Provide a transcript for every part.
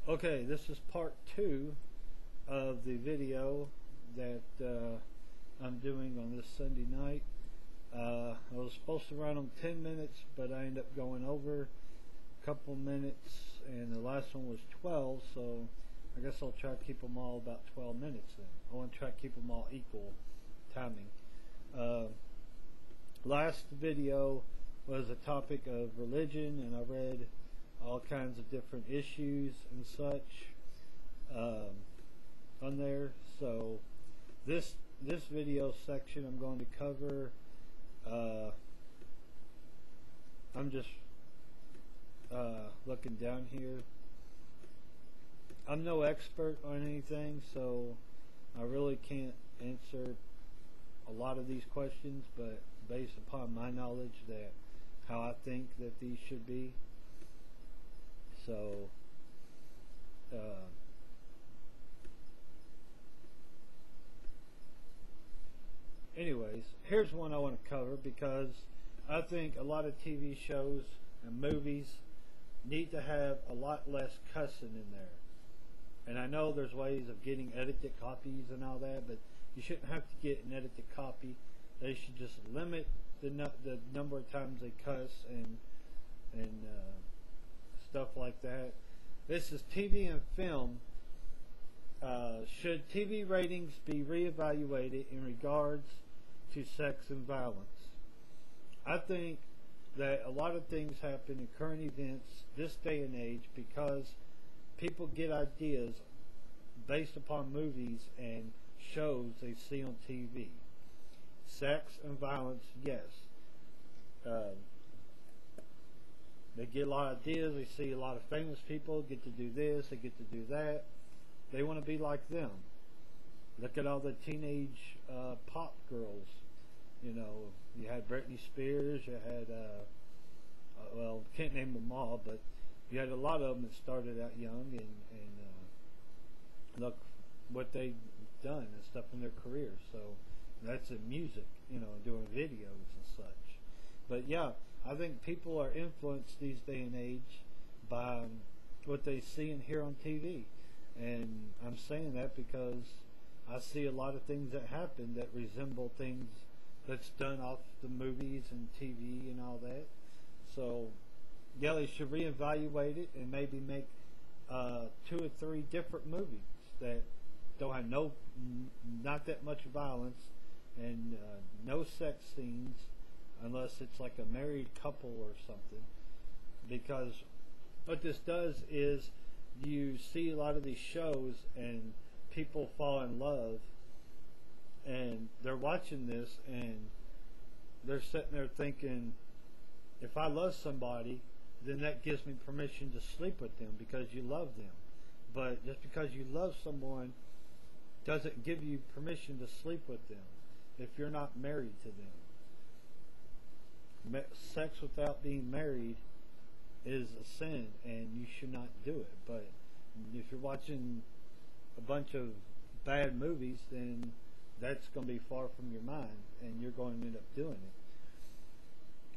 Okay, this is part 2 of the video that I'm doing on this Sunday night. I was supposed to run them 10 minutes, but I ended up going over a couple minutes, and the last one was 12, so I guess I'll try to keep them all about 12 minutes then. I want to try to keep them all equal timing. Last video was a topic of religion, and I read all kinds of different issues and such on there. So this video section I'm going to cover, I'm just looking down here. I'm no expert on anything, so I really can't answer a lot of these questions, but based upon my knowledge, that how I think that these should be. So anyways, here's one I want to cover, because I think a lot of TV shows and movies need to have a lot less cussing in there. And I know there's ways of getting edited copies and all that, but you shouldn't have to get an edited copy. They should just limit the number of times they cuss and stuff like that. This is TV and film. Should TV ratings be reevaluated in regards to sex and violence? I think that a lot of things happen in current events this day and age because people get ideas based upon movies and shows they see on TV. Sex and violence, yes. They get a lot of ideas. They see a lot of famous people get to do this, they get to do that. They want to be like them. Look at all the teenage pop girls. You know, you had Britney Spears, you had, well, can't name them all, but you had a lot of them that started out young, and look what they've done and stuff in their careers. So that's in music, you know, doing videos and such. But yeah, I think people are influenced these day and age by what they see and hear on TV. And I'm saying that because I see a lot of things that happen that resemble things that's done off the movies and TV and all that. So yeah, they should reevaluate it and maybe make 2 or 3 different movies that don't have not that much violence and no sex scenes, unless it's like a married couple or something. Because what this does is you see a lot of these shows and people fall in love, and they're watching this and they're sitting there thinking, if I love somebody, then that gives me permission to sleep with them because you love them. But just because you love someone doesn't give you permission to sleep with them if you're not married to them. Sex without being married is a sin, and you should not do it. But if you're watching a bunch of bad movies, then that's going to be far from your mind, and you're going to end up doing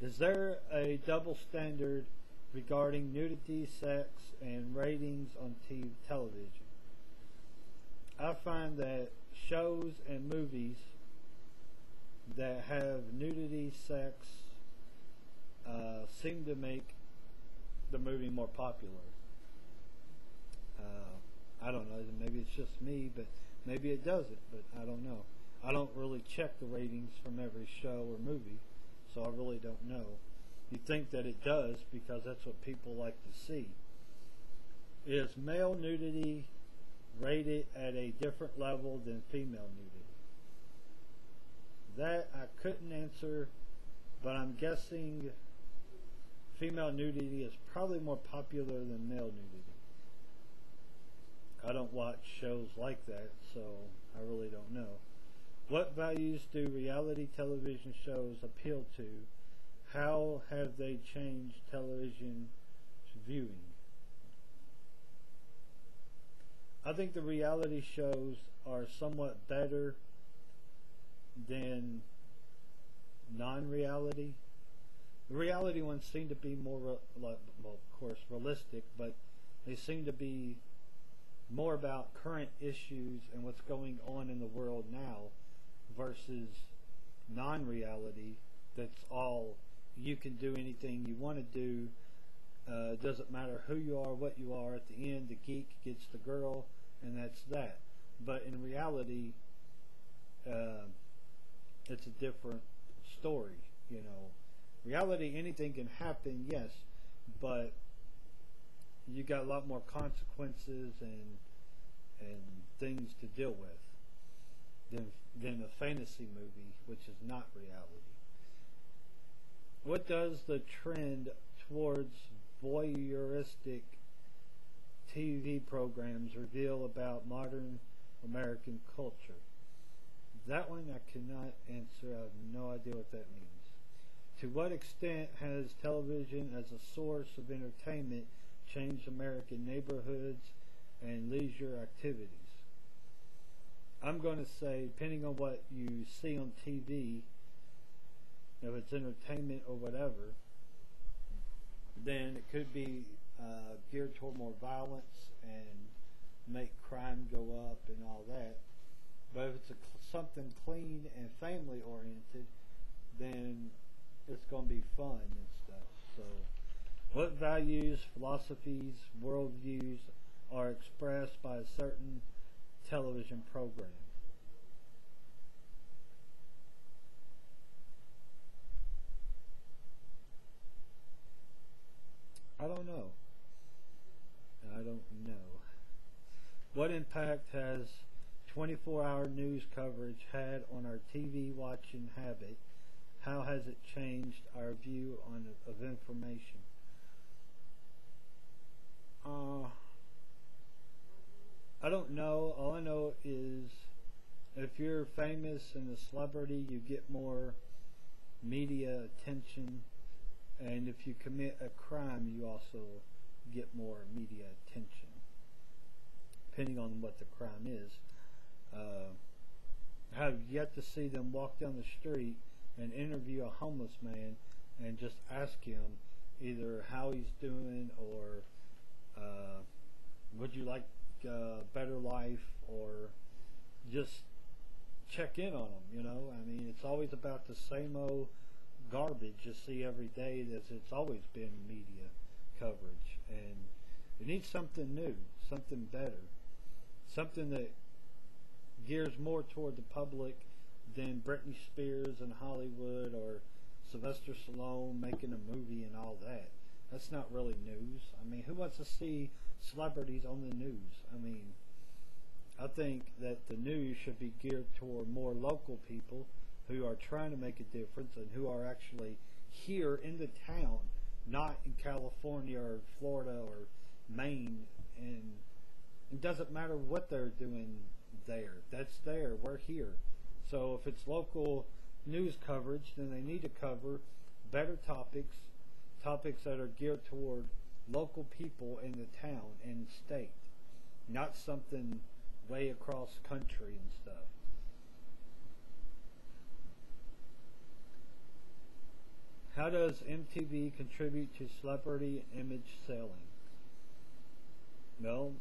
it. Is there a double standard regarding nudity, sex, and ratings on television? I find that shows and movies that have nudity, sex, seem to make the movie more popular. I don't know, maybe it's just me, but maybe it doesn't, but I don't know. I don't really check the ratings from every show or movie, so I really don't know. You think that it does because that's what people like to see. Is male nudity rated at a different level than female nudity? That I couldn't answer, but I'm guessing female nudity is probably more popular than male nudity. I don't watch shows like that, so I really don't know. What values do reality television shows appeal to? How have they changed television viewing? I think the reality shows are somewhat better than non-reality. The reality ones seem to be more, well, of course, realistic, but they seem to be more about current issues and what's going on in the world now versus non-reality that's all you can do anything you want to do. Doesn't matter who you are, what you are. At the end, the geek gets the girl, and that's that. But in reality, it's a different story. You know, reality, anything can happen, yes, but you got a lot more consequences and things to deal with than a fantasy movie, which is not reality. What does the trend towards voyeuristic TV programs reveal about modern American culture? That one I cannot answer. I have no idea what that means. To what extent has television as a source of entertainment changed American neighborhoods and leisure activities? I'm going to say, depending on what you see on TV, if it's entertainment or whatever, then it could be geared toward more violence and make crime go up and all that. But if it's something clean and family oriented, then it's going to be fun and stuff. So, what values, philosophies, worldviews are expressed by a certain television program? I don't know. I don't know. What impact has 24-hour news coverage had on our TV watching habit? How has it changed our view of information? I don't know. All I know is if you're famous and a celebrity, you get more media attention. And if you commit a crime, you also get more media attention, depending on what the crime is. I have yet to see them walk down the street and interview a homeless man and just ask him either how he's doing or would you like a better life, or just check in on him, you know? I mean, it's always about the same old garbage you see every day as it's always been media coverage, and it needs something new, something better, something that gears more toward the public than Britney Spears in Hollywood or Sylvester Stallone making a movie and all that. That's not really news. I mean, who wants to see celebrities on the news? I mean, I think that the news should be geared toward more local people who are trying to make a difference and who are actually here in the town, not in California or Florida or Maine. And it doesn't matter what they're doing there. That's there. We're here. So if it's local news coverage, then they need to cover better topics that are geared toward local people in the town and state, not something way across country and stuff. How does MTV contribute to celebrity image selling? Well,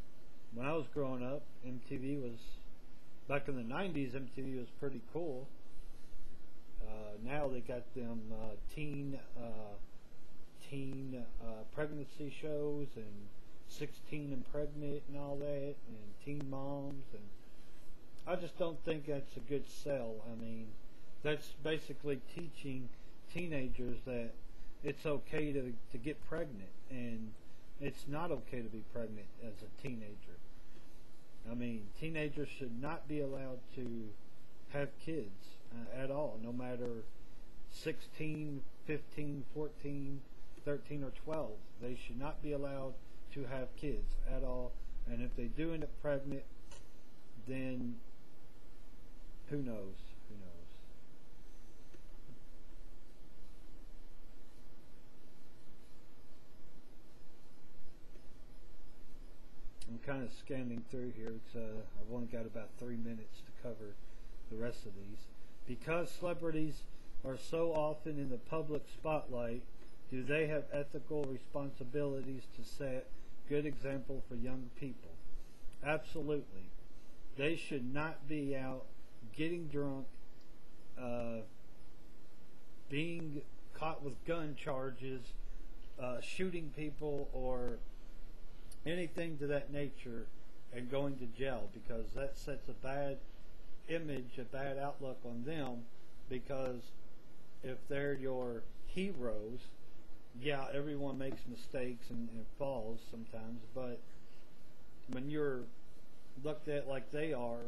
when I was growing up, MTV was, back in the 90s, MTV was pretty cool. Now they got them teen pregnancy shows and 16 and pregnant and all that, and teen moms, and I just don't think that's a good sell. I mean, that's basically teaching teenagers that it's okay to get pregnant, and it's not okay to be pregnant as a teenager. I mean, teenagers should not be allowed to have kids at all, no matter 16, 15, 14, 13, or 12. They should not be allowed to have kids at all, and if they do end up pregnant, then who knows? Who knows? I'm kind of scanning through here. I've only got about 3 minutes to cover the rest of these. Because celebrities are so often in the public spotlight, do they have ethical responsibilities to set good example for young people? Absolutely. They should not be out getting drunk, being caught with gun charges, shooting people, or anything to that nature, and going to jail, because that sets a bad image, a bad outlook on them. Because if they're your heroes, yeah, everyone makes mistakes and falls sometimes, but when you're looked at like they are,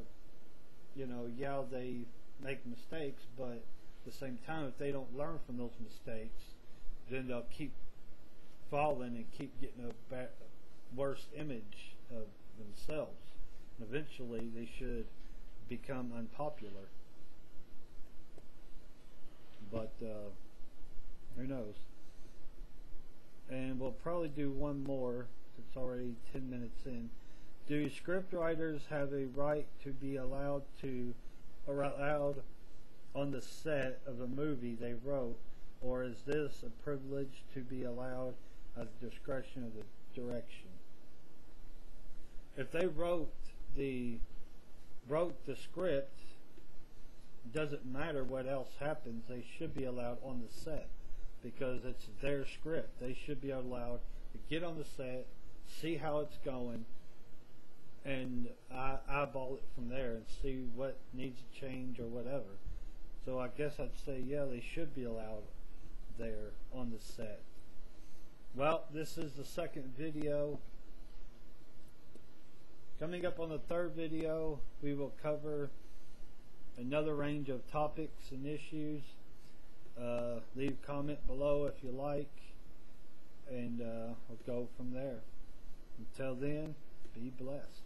yeah, they make mistakes, but at the same time, if they don't learn from those mistakes, then they'll keep falling and keep getting a worse image of themselves. And eventually, they should become unpopular. But who knows? And we'll probably do one more. It's already 10 minutes in. Do script writers have a right to be allowed on the set of a movie they wrote, or is this a privilege to be allowed at the discretion of the direction? If they wrote the script, it doesn't matter what else happens. They should be allowed on the set because it's their script. They should be allowed to get on the set, see how it's going, and eyeball it from there and see what needs to change or whatever. So I guess I'd say, yeah, they should be allowed there on the set. Well, this is the second video. Coming up on the third video, we will cover another range of topics and issues. Leave a comment below if you like, and we'll go from there. Until then, be blessed.